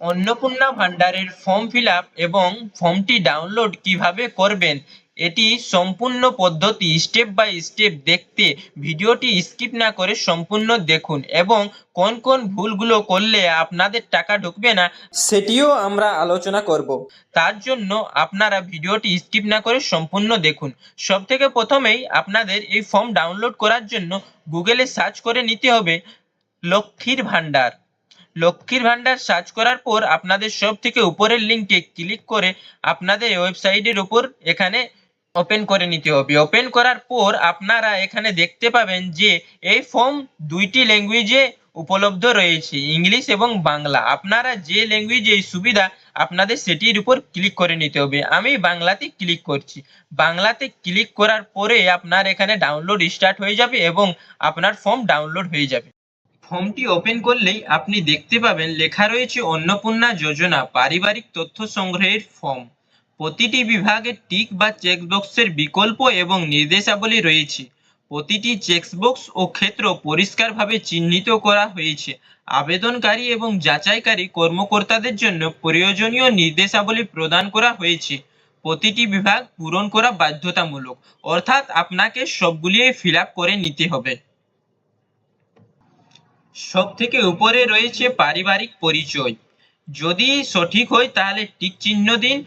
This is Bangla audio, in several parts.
অন্নপূর্ণা ভান্ডারের ফর্ম ফিল আপ এবং ফর্মটি ডাউনলোড কিভাবে করবেন এটি সম্পূর্ণ পদ্ধতি স্টেপ বাই স্টেপ দেখতে ভিডিওটি স্কিপ না করে সম্পূর্ণ দেখুন এবং কোন কোন ভুলগুলো করলে আপনাদের টাকা ঢুকবে না সেটিও আমরা আলোচনা করব। তার জন্য আপনারা ভিডিওটি স্কিপ না করে সম্পূর্ণ দেখুন। সবথেকে প্রথমেই আপনাদের এই ফর্ম ডাউনলোড করার জন্য গুগলে সার্চ করে নিতে হবে লক্ষ্মীর ভান্ডার। লক্ষ্মীর ভান্ডার সার্চ করার পর আপনাদের সব থেকে উপরের লিঙ্কে ক্লিক করে আপনাদের ওয়েবসাইটের উপর এখানে ওপেন করে নিতে হবে। ওপেন করার পর আপনারা এখানে দেখতে পাবেন যে এই ফর্ম দুইটি ল্যাঙ্গুয়েজে উপলব্ধ রয়েছে, ইংলিশ এবং বাংলা। আপনারা যে ল্যাঙ্গুয়েজে সুবিধা আপনাদের সেটির উপর ক্লিক করে নিতে হবে। আমি বাংলাতে ক্লিক করছি। বাংলাতে ক্লিক করার পরে আপনার এখানে ডাউনলোড স্টার্ট হয়ে যাবে এবং আপনার ফর্ম ডাউনলোড হয়ে যাবে। ফর্মটি ওপেন করলেই আপনি দেখতে পাবেন লেখা রয়েছে অন্নপূর্ণা যোজনা পারিবারিক তথ্য সংগ্রহের ফর্ম। প্রতিটি বিভাগে টিক বা চেকবক্সের বিকল্প এবং নির্দেশাবলী রয়েছে। প্রতিটি চেকবক্স ও ক্ষেত্র পরিষ্কারভাবে চিহ্নিত করা হয়েছে। আবেদনকারী এবং যাচাইকারী কর্মকর্তাদের জন্য প্রয়োজনীয় নির্দেশাবলী প্রদান করা হয়েছে। প্রতিটি বিভাগ পূরণ করা বাধ্যতামূলক, অর্থাৎ আপনাকে সবগুলি ফিল আপ করে নিতে হবে। সব থেকে উপরে রয়েছে পারিবারিক পরিচয়। যদি সঠিক হয় তাহলে টিক চিহ্ন দিন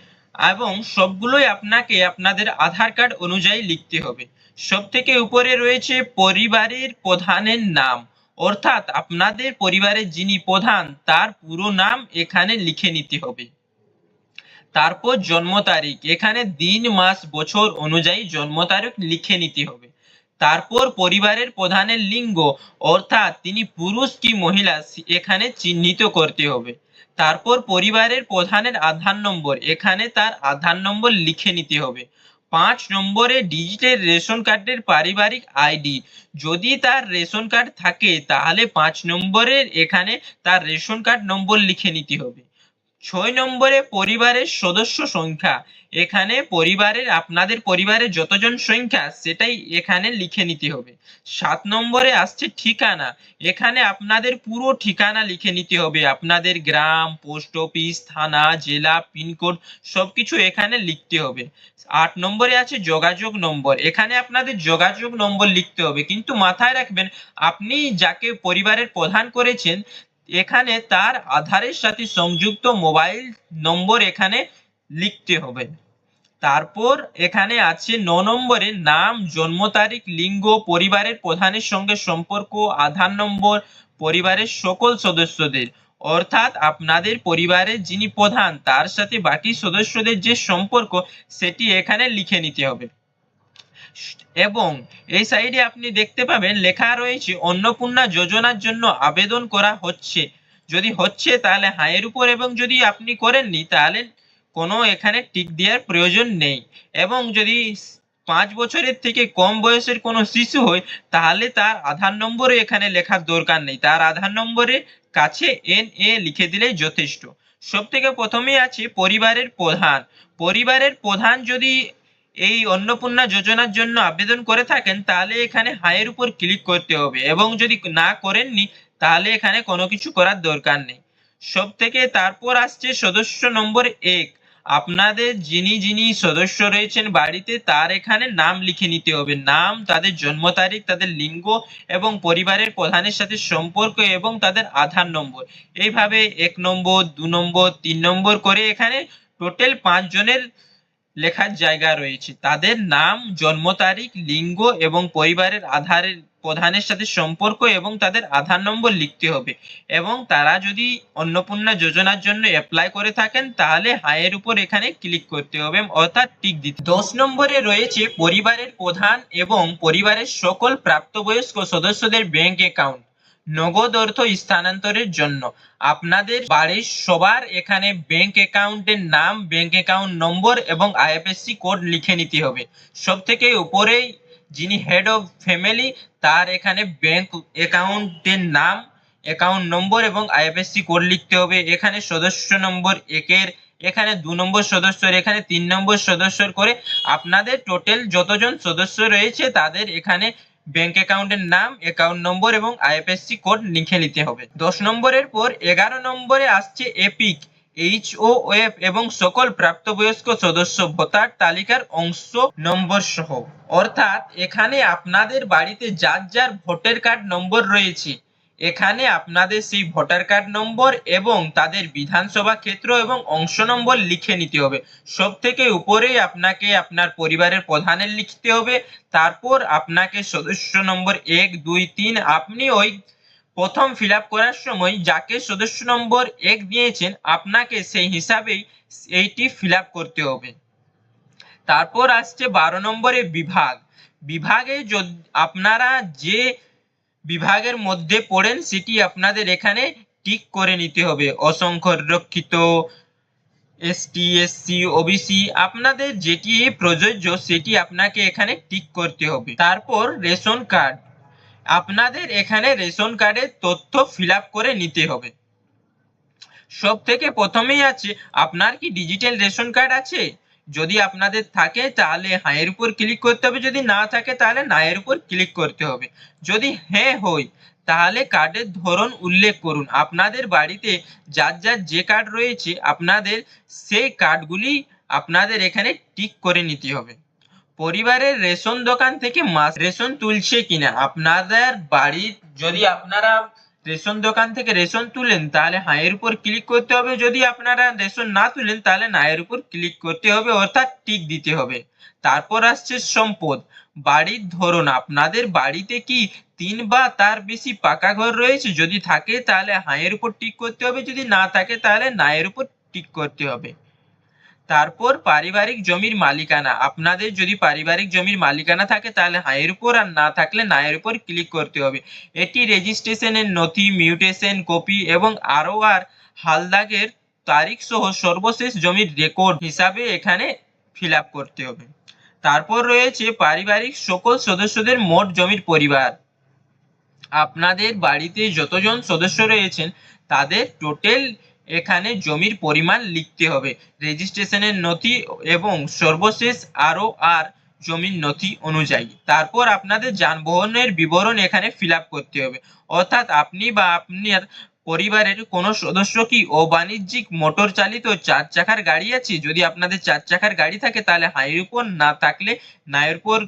এবং সবগুলোই আপনাকে আপনাদের আধার কার্ড অনুযায়ী লিখতে হবে। সব থেকে উপরে রয়েছে পরিবারের প্রধানের নাম, অর্থাৎ আপনাদের পরিবারের যিনি প্রধান তার পুরো নাম এখানে লিখে নিতে হবে। তারপর জন্ম তারিখ, এখানে দিন মাস বছর অনুযায়ী জন্ম তারিখ লিখে নিতে হবে। তারপর পরিবারের প্রধানের লিঙ্গ, অর্থাৎ তিনি পুরুষ কি মহিলা এখানে চিহ্নিত করতে হবে। তারপর পরিবারের প্রধানের আধার নম্বর, এখানে তার আধার নম্বর লিখে নিতে হবে। 5 নম্বরে ডিজিটের রেশন কার্ডের পারিবারিক আইডি, যদি তার রেশন কার্ড থাকে তাহলে 5 নম্বরের এখানে তার রেশন কার্ড নম্বর লিখে নিতে হবে। 6 নম্বরে পরিবারের সদস্য সংখ্যা, এখানে পরিবারের আপনাদের পরিবারের যতজন সংখ্যা সেটাই এখানে লিখে নিতে হবে। 7 নম্বরে আসছে ঠিকানা, এখানে আপনাদের পুরো ঠিকানা লিখে নিতে হবে। আপনাদের গ্রাম, পোস্ট অফিস, থানা, জেলা, পিনকোড সবকিছু এখানে লিখতে হবে। 8 নম্বরে আছে যোগাযোগ নম্বর, এখানে আপনাদের যোগাযোগ নম্বর লিখতে হবে, কিন্তু মাথায় রাখবেন আপনি যাকে পরিবারের প্রধান করেছেন এখানে তার আধারের সাথে সংযুক্ত মোবাইল নম্বর এখানে লিখতে হবে। তারপর এখানে আছে 9 নম্বরে নাম, জন্ম তারিখ, লিঙ্গ, পরিবারের প্রধানের সঙ্গে সম্পর্ক, আধার নম্বর, পরিবারের সকল সদস্যদের, অর্থাৎ আপনাদের পরিবারের যিনি প্রধান তার সাথে বাকি সদস্যদের যে সম্পর্ক সেটি এখানে লিখে নিতে হবে। এবং এই সাইডে আপনি দেখতে পাবেন লেখা রয়েছে অন্নপূর্ণা যোজনার জন্য আবেদন করা হচ্ছে। যদি হচ্ছে তাহলে হাঁয়ের উপর, এবং যদি আপনি করেননি তাহলে কোনো এখানে টিক দেওয়ার প্রয়োজন নেই। এবং যদি 5 বছরের থেকে কম বয়সের কোনো শিশু হয় তাহলে তার আধার নম্বরও এখানে লেখার দরকার নেই, তার আধার নম্বরের কাছে NA লিখে দিলেই যথেষ্ট। সব থেকে প্রথমেই আছে পরিবারের প্রধান। পরিবারের প্রধান যদি এই অন্নপূর্ণা যোজনার জন্য আবেদন করে থাকেন তাহলে এখানে হাইয়ের উপর ক্লিক করতে হবে, এবং যদি না করেননি তাহলে এখানে কোনো কিছু করার দরকার নেই। সব থেকে তারপর আসছে সদস্য নম্বর 1, আপনাদের যিনি যিনি সদস্য রয়েছেন বাড়িতে তার এখানে নাম লিখে নিতে হবে। নাম, তাদের জন্ম তারিখ, তাদের লিঙ্গ এবং পরিবারের প্রধানের সাথে সম্পর্ক এবং তাদের আধার নম্বর, এইভাবে 1 নম্বর, 2 নম্বর, 3 নম্বর করে এখানে টোটাল 5 জনের লেখার জায়গা রয়েছে। তাদের নাম, জন্ম তারিখ, লিঙ্গ এবং পরিবারের আধারের প্রধানের সাথে সম্পর্ক এবং তাদের আধার নম্বর লিখতে হবে। এবং তারা যদি অন্নপূর্ণা যোজনার জন্য অ্যাপ্লাই করে থাকেন তাহলে হাইয়ের উপর এখানে ক্লিক করতে হবে, অর্থাৎ টিক দিতে। 10 নম্বরে রয়েছে পরিবারের প্রধান এবং পরিবারের সকল প্রাপ্তবয়স্ক সদস্যদের ব্যাংক অ্যাকাউন্ট নগদ অর্থ স্থানান্তরের জন্য। আপনাদের বাড়ির সবার এখানে ব্যাংক অ্যাকাউন্টের নাম, ব্যাংক অ্যাকাউন্ট নম্বর এবং IFSC কোড লিখে নিতে হবে। সব থেকে উপরেই যিনি হেড অফ ফ্যামিলি তার এখানে ব্যাংক অ্যাকাউন্টের নাম, অ্যাকাউন্ট নম্বর এবং IFSC কোড লিখতে হবে। এখানে সদস্য নম্বর 1-এর, এখানে 2 নম্বর সদস্যর, এখানে 3 নম্বর সদস্যর করে আপনাদের টোটাল যতজন সদস্য রয়েছে তাদের এখানে ব্যাংক অ্যাকাউন্টের নাম, অ্যাকাউন্ট নম্বর এবং আইএফএসসি কোড লিখে নিতে হবে। 10 নম্বরের পর 11 নম্বরে আসছে এপিক, এইচওএফ এবং সকল প্রাপ্তবয়স্ক সদস্য ভোটার তালিকার অংশ নম্বর সহ। অর্থাৎ এখানে আপনাদের বাড়িতে যার যার ভোটার কার্ড নম্বর রয়েছে, এখানে আপনাদের সেই ভোটার কার্ড নম্বর এবং তাদের বিধানসভা ক্ষেত্র এবং অংশ নম্বর লিখে নিতে হবে। সব থেকে উপরেই আপনাকে আপনার পরিবারের প্রধানের লিখতে হবে, তারপর আপনাকে সদস্য নম্বর 1, 2, 3 আপনি ওই প্রথম ফিল আপ করার সময় যাকে সদস্য নম্বর 1 দিয়েছেন আপনাকে সেই হিসাবেই এইটি ফিল আপ করতে হবে। তারপর আসছে 12 নম্বরে বিভাগ। বিভাগে আপনারা যে বিভাগের মধ্যে পড়েন সেটি আপনাদের এখানে টিক করে নিতে হবে। অসংরক্ষিত, এসটি, এসসি, ওবিসি আপনাদের যেটি প্রযোজ্য সেটি আপনাকে এখানে টিক করতে হবে। তারপর রেশন কার্ড, আপনাদের এখানে রেশন কার্ডের তথ্য ফিল আপ করে নিতে হবে। সব থেকে প্রথমেই আছে আপনার কি ডিজিটাল রেশন কার্ড আছে? যদি আপনাদের থাকে তাহলে হ্যাঁ এর উপর ক্লিক করতে হবে, যদি না থাকে তাহলে না এর উপর ক্লিক করতে হবে। যদি হ্যাঁ হয় তাহলে কার্ডের ধরন উল্লেখ করুন। আপনাদের বাড়িতে যার যার যে কার্ড রয়েছে আপনাদের সেই কার্ডগুলি আপনাদের এখানে টিক করে নিতে হবে। পরিবারের রেশন দোকান থেকে মাস রেশন তুলছে কিনা, আপনাদের বাড়ির যদি আপনারা রেশন দোকান থেকে রেশন তুলেন তাহলে হ্যাঁ এর উপর ক্লিক করতে হবে, যদি আপনারা রেশন না তুলেন তাহলে না এর উপর ক্লিক করতে হবে, অর্থাৎ টিক দিতে হবে। তারপর আসছে সম্পদ, বাড়ির ধরন, আপনাদের বাড়িতে কি 3 বা তার বেশি পাকা ঘর রয়েছে? যদি থাকে তাহলে হ্যাঁ এর উপর টিক করতে হবে, যদি না থাকে তাহলে না এর উপর টিক করতে হবে। তারপর পারিবারিক জমির মালিকানা, আপনাদের যদি পারিবারিক জমির মালিকানা থাকে তাহলে হ্যাঁ এর উপর, আর না থাকলে না এর উপর ক্লিক করতে হবে। এটি রেজিস্ট্রেশনের নথি, মিউটেশন কপি এবং আর হালদাগের তারিখ সহ সর্বশেষ জমির রেকর্ড হিসাবে এখানে ফিল আপ করতে হবে। তারপর রয়েছে পারিবারিক সকল সদস্যদের মোট জমির পরিমাণ, আপনাদের বাড়িতে যতজন সদস্য রয়েছেন তাদের টোটাল এখানে জমির পরিমাণ লিখতে হবে রেজিস্ট্রেশনের নথি এবং সর্বশেষ আর জমির নথি অনুযায়ী। তারপর আপনাদের যানবাহনের বিবরণ এখানে ফিল আপ করতে হবে, অর্থাৎ আপনি বা আপনার পরিবারের কোনো সদস্য কি অবাণিজ্যিক মোটর চালিত 4 চাকার গাড়ি আছে? যদি আপনাদের 4 চাকার গাড়ি থাকে তাহলে হাঁ এর উপর, না থাকলে না এর উপর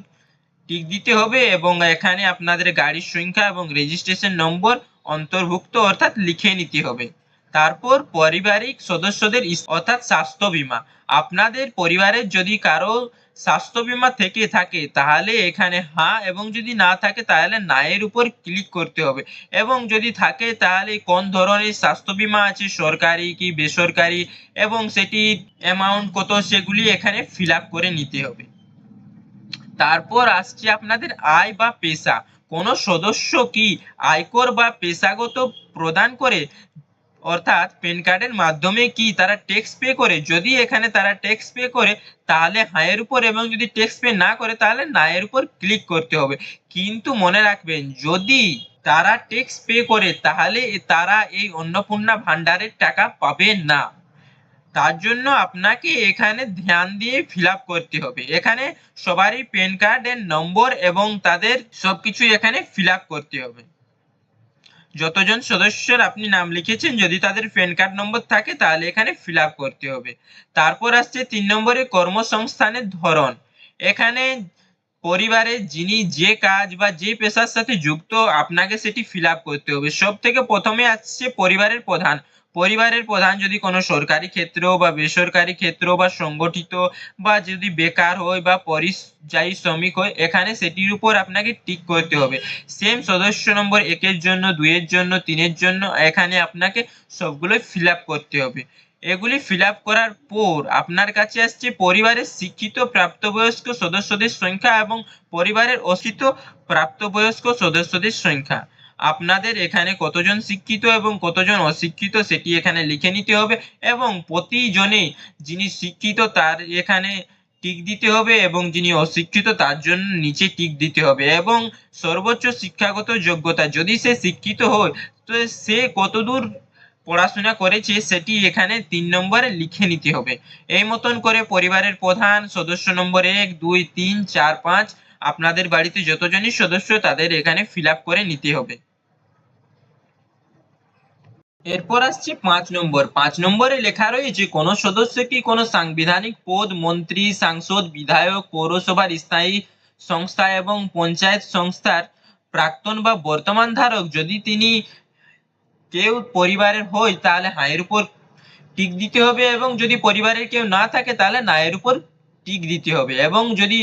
টিক দিতে হবে এবং এখানে আপনাদের গাড়ির সংখ্যা এবং রেজিস্ট্রেশন নম্বর অন্তর্ভুক্ত অর্থাৎ লিখে নিতে হবে। তারপর পারিবারিক সদস্যদের অর্থাৎ স্বাস্থ্য বীমা, আপনাদের পরিবারের যদি কারো স্বাস্থ্য বীমা থেকে থাকে তাহলে এখানে হ্যাঁ এবং যদি না থাকে তাহলে না এর উপর ক্লিক করতে হবে, এবং যদি থাকে তাহলে কোন ধরনের স্বাস্থ্য বীমা আছে, সরকারি কি বেসরকারি এবং সেটির অ্যামাউন্ট কত সেগুলি এখানে ফিল আপ করে নিতে হবে। তারপর আসছে আপনাদের আয় বা পেশা, কোন সদস্য কি আয়কর বা পেশাগত প্রদান করে, অর্থাৎ প্যান কার্ডের মাধ্যমে কি তারা ট্যাক্স পে করে? যদি এখানে তারা ট্যাক্স পে করে তাহলে হ্যাঁ এর উপর, এবং যদি ট্যাক্স পে না করে তাহলে না এর উপর ক্লিক করতে হবে। কিন্তু মনে রাখবেন যদি তারা ট্যাক্স পে করে তাহলে তারা এই অন্নপূর্ণা ভান্ডারের টাকা পাবে না, তার জন্য আপনাকে এখানে ধ্যান দিয়ে ফিল আপ করতে হবে। এখানে সবারই প্যান কার্ডের নম্বর এবং তাদের সবকিছু এখানে ফিল আপ করতে হবে। যতজন সদস্যের আপনি নাম লিখেছেন যদি তাদের প্যান কার্ড নম্বর থাকে তাহলে এখানে ফিল আপ করতে হবে। তারপর আসছে 3 নম্বরে কর্মসংস্থানের ধরন, এখানে পরিবারে যিনি যে কাজ বা যে পেশার সাথে যুক্ত আপনাকে সেটি ফিল আপ করতে হবে। সব থেকে প্রথমে আসছে পরিবারের প্রধান, পরিবারের প্রধান যদি কোনো সরকারি ক্ষেত্র বা বেসরকারি ক্ষেত্র বা সংগঠিত বা যদি বেকার হয় বা পরিযায়ী শ্রমিক হয় এখানে সেটির উপর আপনাকে টিক করতে হবে। সেম সদস্য নম্বর 1 এর জন্য, 2 এর জন্য, 3 এর জন্য এখানে আপনাকে সবগুলো ফিল আপ করতে হবে। এগুলি ফিল আপ করার পর আপনার কাছে আসছে পরিবারের শিক্ষিত প্রাপ্তবয়স্ক সদস্যদের সংখ্যা এবং পরিবারের অশিক্ষিত প্রাপ্তবয়স্ক সদস্যদের সংখ্যা। আপনাদের এখানে কতজন শিক্ষিত এবং কতজন অশিক্ষিত সেটি এখানে লিখে নিতে হবে, এবং প্রতিজনে যিনি শিক্ষিত তার এখানে টিক দিতে হবে এবং যিনি অশিক্ষিত তার জন্য নিচে টিক দিতে হবে, এবং সর্বোচ্চ শিক্ষাগত যোগ্যতা যদি সে শিক্ষিত হয় তো সে কতদূর পড়াশোনা করেছে সেটি এখানে 3 নম্বরে লিখে নিতে হবে। এই মতন করে পরিবারের প্রধান, সদস্য নম্বর 1, 2, 3, 4, 5 আপনাদের বাড়িতে যতজনই সদস্য তাদের এখানে ফিল আপ করে নিতে হবে। এরপর আসছে 5 নম্বর। 5 নম্বরে লেখা রয়েছে কোন সদস্য কি কোন সাংবিধানিক পদ, মন্ত্রী, সাংসদ, বিধায়ক, পৌরসভার স্থায়ী সংস্থা এবং পঞ্চায়েত সংস্থার প্রাক্তন বা বর্তমান ধারক যদি তিনি কেউ পরিবারের হয় তাহলে হ্যাঁ এর উপর টিক দিতে হবে, এবং যদি পরিবারের কেউ না থাকে তাহলে না এর উপর টিক দিতে হবে, এবং যদি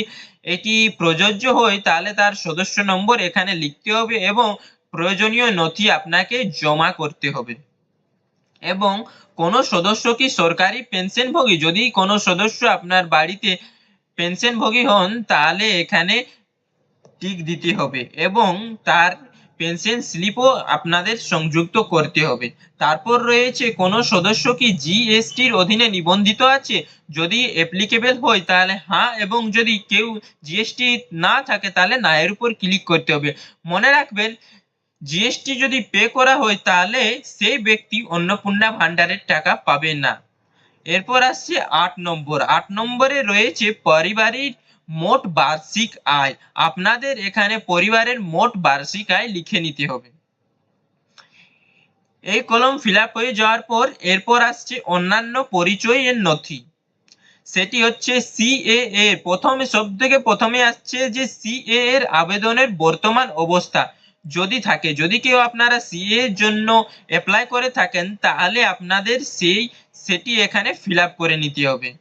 এটি প্রযোজ্য হয় তাহলে তার সদস্য নম্বর এখানে লিখতে হবে এবং প্রয়োজনীয় নথি আপনাকে জমা করতে হবে। এবং কোন সদস্য কি সরকারি পেনশনভোগী, যদি কোনো সদস্য আপনার বাড়িতে পেনশনভোগী হন তাহলে এখানে টিক দিতে হবে এবং তার পেনশন স্লিপও আপনাদের সংযুক্ত করতে হবে। তারপর রয়েছে কোন সদস্য কি জিএসটির অধীনে নিবন্ধিত আছে, যদি অ্যাপ্লিকেবল হয় তাহলে হ্যাঁ, এবং যদি কেউ জিএসটি না থাকে তাহলে না এর উপর ক্লিক করতে হবে। মনে রাখবেন, জিএসটি যদি পে করা হয় তাহলে সেই ব্যক্তি অন্নপূর্ণা ভান্ডারের টাকা পাবে না। এরপর আসছে 8 নম্বর। 8 নম্বরে রয়েছে পারিবারিক মোট বার্ষিক আয়। আপনাদের এখানে পরিবারের মোট বার্ষিক আয় লিখে নিতে হবে। এই কলম ফিল আপ হয়ে যাওয়ার পর এরপর আসছে অন্যান্য পরিচয়ের নথি, সেটি হচ্ছে সিএএ। প্রথমে আসছে যে সিএ এর আবেদনের বর্তমান অবস্থা যদি থাকে, যদি কেউ আপনারা সিএ এর জন্য অ্যাপ্লাই করে থাকেন তাহলে আপনাদের সেটি এখানে ফিল আপ করে নিতে হবে।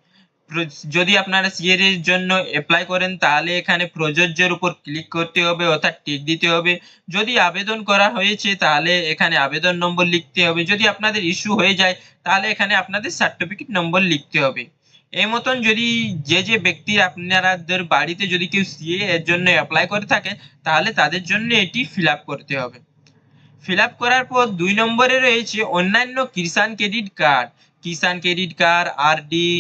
যদি আপনারা সিএ এর জন্য অ্যাপ্লাই করেন তাহলে এখানে প্রযোজ্যের উপর ক্লিক করতে হবে অর্থাৎ টিক দিতে হবে। যদি আবেদন করা হয়েছে তাহলে এখানে আবেদন নম্বর লিখতে হবে। যদি আপনাদের ইস্যু হয়ে যায় তাহলে এখানে আপনাদের সার্টিফিকেট নম্বর লিখতে হবে। এই মতন যদি যে ব্যক্তির আপনাদের বাড়িতে যদি কেউ সিএ এর জন্য অ্যাপ্লাই করে থাকেন তাহলে তাদের জন্য এটি ফিল আপ করতে হবে। ফিল আপ করার পর 2 নম্বরে রয়েছে অন্যান্য কিষাণ credit card, Kisan credit card, RD,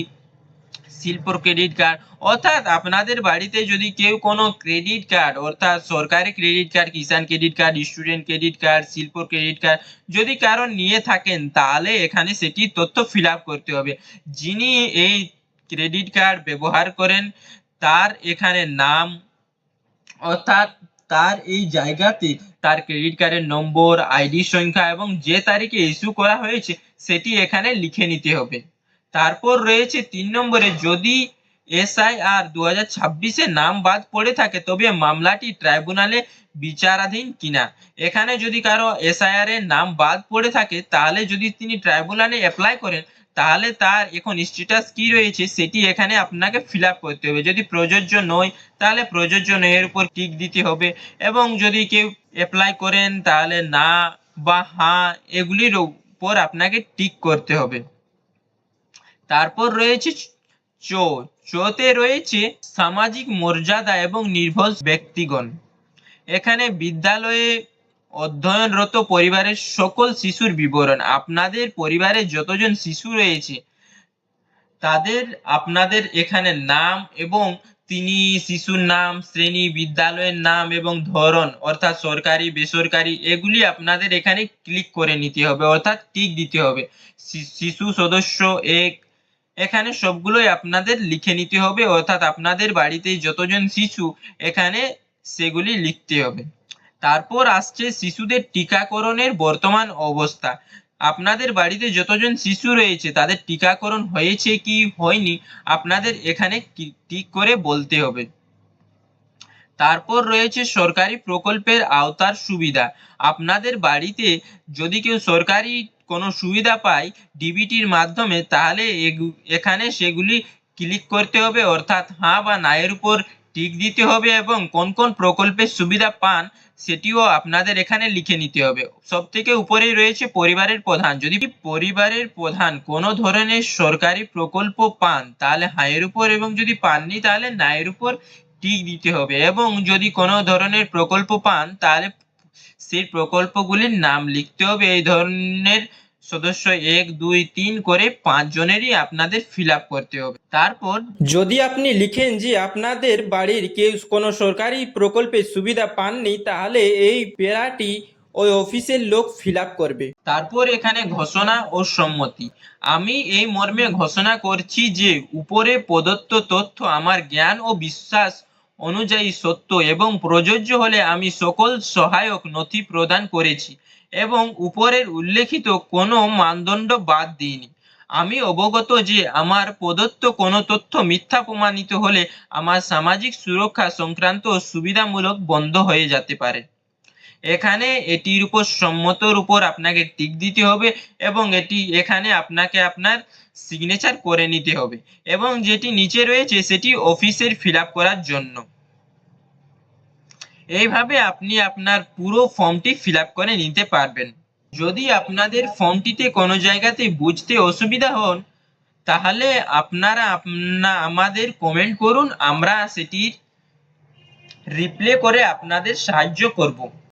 শিল্প ক্রেডিট কার্ড, অর্থাৎ আপনাদের বাড়িতে যদি কেউ কোনো ক্রেডিট কার্ড অর্থাৎ সরকারি credit card, Kisan credit card, student credit card, শিল্প ক্রেডিট কার্ড যদি কারো নিয়ে থাকেন তাহলে এখানে সেটি তথ্য ফিল আপ করতে হবে। যিনি এই ক্রেডিট কার্ড ব্যবহার করেন তার এখানে নাম, অর্থাৎ তার এই জায়গাতে তার ক্রেডিট কার্ডের নম্বর, আইডি সংখ্যা এবং যে তারিখে ইস্যু করা হয়েছে সেটি এখানে লিখে নিতে হবে। তারপর রয়েছে 3 নম্বরে, যদি এসআইআর 2026-এ নাম বাদ পড়ে থাকে তবে মামলাটি ট্রাইব্যুনালে বিচারাধীন কিনা। এখানে যদি কারো এসআইআর এর নাম বাদ পড়ে থাকে তাহলে যদি তিনি ট্রাইব্যুনালে অ্যাপ্লাই করেন তাহলে তার এখন স্ট্যাটাস কি রয়েছে সেটি এখানে আপনাকে ফিল আপ করতে হবে। যদি প্রযোজ্য নয় তাহলে প্রযোজ্য নয় এর উপর টিক দিতে হবে, এবং যদি কেউ অ্যাপ্লাই করেন তাহলে না বা হ্যাঁ এগুলির উপর আপনাকে টিক করতে হবে। তারপর রয়েছে চোতে রয়েছে সামাজিক মর্যাদা এবং নির্ভর ব্যক্তিগণ। এখানে বিদ্যালয়ে অধ্যয়নরত পরিবারের সকল শিশুর বিবরণ, আপনাদের পরিবারে যতজন শিশু রয়েছে তাদের আপনাদের এখানে নাম এবং তিনি শিশুর নাম, শ্রেণী, বিদ্যালয়ের নাম এবং ধরন অর্থাৎ সরকারি বেসরকারি এগুলি আপনাদের এখানে ক্লিক করে নিতে হবে অর্থাৎ টিক দিতে হবে। শিশু সদস্য এক, এখানে সবগুলোই আপনাদের লিখে নিতে হবে অর্থাৎ আপনাদের বাড়িতে যতজন শিশু এখানে সেগুলি লিখতে হবে। তারপর আসছে শিশুদের টিকাকরণের বর্তমান অবস্থা। আপনাদের বাড়িতে যতজন শিশু রয়েছে তাদের টিকাকরণ হয়েছে কি হয়নি আপনাদের এখানে টিক করে বলতে হবে। তারপর রয়েছে সরকারি প্রকল্পের আওতার সুবিধা। আপনাদের বাড়িতে যদি কেউ সরকারি কোনো সুবিধা পায় ডিবিটির মাধ্যমে তাহলে এখানে সেগুলি ক্লিক করতে হবে অর্থাৎ হ্যাঁ বা না এর উপর টিক দিতে হবে, এবং কোন কোন প্রকল্পের সুবিধা পান সেটিও আপনাদের এখানে লিখে নিতে হবে। সব থেকে উপরেই রয়েছে পরিবারের প্রধান, যদি পরিবারের প্রধান কোনো ধরনের সরকারি প্রকল্প পান তাহলে হ্যাঁ এর উপর, এবং যদি পাননি তাহলে না এর উপর টিক দিতে হবে, এবং যদি কোনো ধরনের প্রকল্প পান তাহলে সেই প্রকল্পগুলির নাম লিখতে হবে। এই ধরনের সদস্য 1, 2, 3 করে 5 জনেরই আপনাদের ফিল আপ করতে হবে। তারপর যদি আপনি লিখেন যে আপনাদের বাড়ির কেউ কোনো সরকারি প্রকল্পের সুবিধা পাননি তাহলে এই পেরাটি ওই অফিসের লোক ফিল আপ করবে। তারপর এখানে ঘোষণা ও সম্মতি। আমি এই মর্মে ঘোষণা করছি যে উপরে প্রদত্ত তথ্য আমার জ্ঞান ও বিশ্বাস অনুযায়ী সত্য এবং প্রযোজ্য হলে আমি সকল সহায়ক নথি প্রদান করেছি এবং উপরের উল্লেখিত কোনো মানদণ্ড বাদ দিইনি। আমি অবগত যে আমার প্রদত্ত কোনো তথ্য মিথ্যা প্রমাণিত হলে আমার সামাজিক সুরক্ষা সংক্রান্ত সুবিধামূলক বন্ধ হয়ে যেতে পারে। এখানে এটির উপর সম্মতর উপর আপনাকে টিক দিতে হবে এবং এখানে আপনাকে আপনার সিগনেচার করে নিতে হবে এবং যেটি নিচে রয়েছে সেটি অফিসের ফিল আপ করার জন্য। এইভাবে আপনি আপনার পুরো ফর্মটি ফিল আপ করে নিতে পারবেন। যদি আপনাদের ফর্মটিতে কোনো জায়গাতে বুঝতে অসুবিধা হন তাহলে আপনারা আমাদের কমেন্ট করুন, আমরা সেটির রিপ্লাই করে আপনাদের সাহায্য করব।